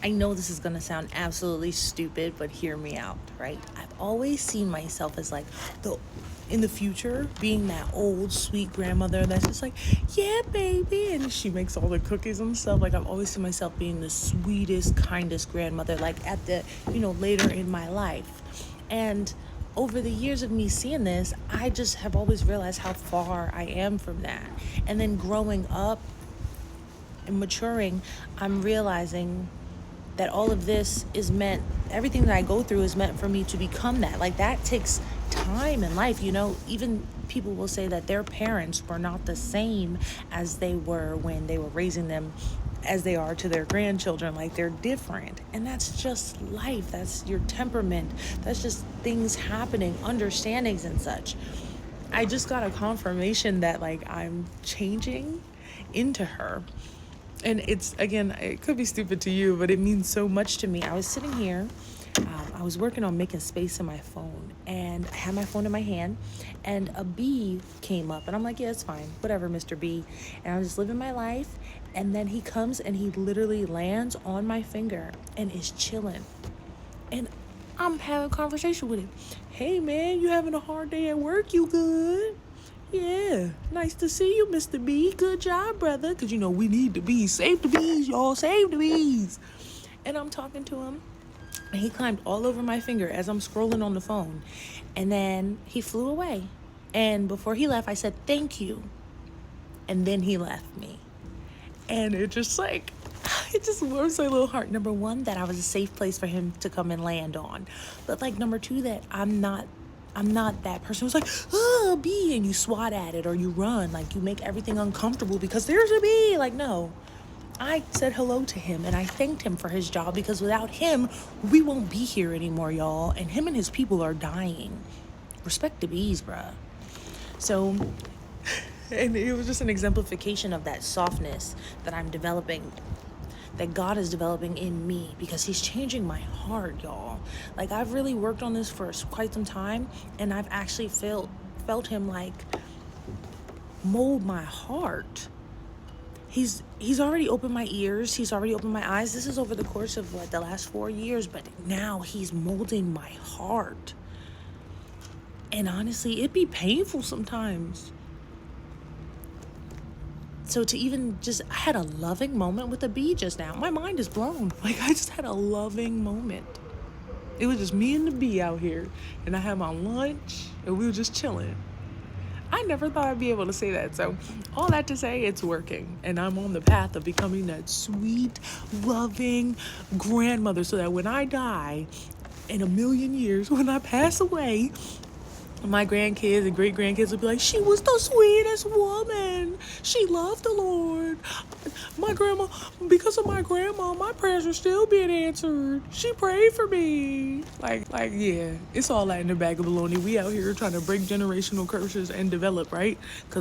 I know this is gonna sound absolutely stupid, but hear me out, right? I've always seen myself as like the in the future being that old sweet grandmother that's just like, yeah, baby, and she makes all the cookies and stuff. Like I've always seen myself being the sweetest, kindest grandmother, like at the later in my life. And over the years of me seeing this, I just have always realized how far I am from that. And then growing up and maturing, I'm realizing that all of this is meant, everything that I go through is meant for me to become that. Like that takes time in life, even people will say that their parents were not the same as they were when they were raising them as they are to their grandchildren. Like they're different, and that's just life. That's your temperament. That's just things happening, understandings and such. I just got a confirmation that like I'm changing into her. And it's, again, it could be stupid to you, but it means so much to me. I was sitting here, I was working on making space in my phone, and I had my phone in my hand, and a bee came up, and I'm like, yeah, it's fine, whatever, Mr. B. And I'm just living my life, and then he comes and he literally lands on my finger and is chilling. And I'm having a conversation with him. Hey, man, you having a hard day at work? You good? Yeah, nice to see you, Mr. B. Good job, brother. Because, we need the bees. Save the bees, y'all. Save the bees. And I'm talking to him. And he climbed all over my finger as I'm scrolling on the phone. And then he flew away. And before he left, I said, thank you. And then he left me. And it just warms my little heart. Number one, that I was a safe place for him to come and land on. But like number two, that I'm not that person who's like, oh, a bee, and you swat at it or you run, like you make everything uncomfortable because there's a bee. Like, no. I said hello to him and I thanked him for his job, because without him, we won't be here anymore, y'all. And him and his people are dying. Respect the bees, bruh. So, and it was just an exemplification of that softness that I'm developing, that God is developing in me, because he's changing my heart, y'all. Like I've really worked on this for quite some time, and I've actually felt him like mold my heart. He's already opened my ears, he's already opened my eyes. This is over the course of like the last 4 years, but now he's molding my heart. And honestly, it'd be painful sometimes. So to even I had a loving moment with a bee just now. My mind is blown. Like I just had a loving moment. It was just me and the bee out here, and I had my lunch, and we were just chilling. I never thought I'd be able to say that. So all that to say, it's working, and I'm on the path of becoming that sweet, loving grandmother, so that when I die in a million years, when I pass away, my grandkids and great grandkids will be like, she was the sweetest woman. She loved the Lord. My grandma, because of my grandma, my prayers are still being answered. She prayed for me. Like, yeah, it's all that in the bag of baloney. We out here trying to break generational curses and develop, right? 'Cause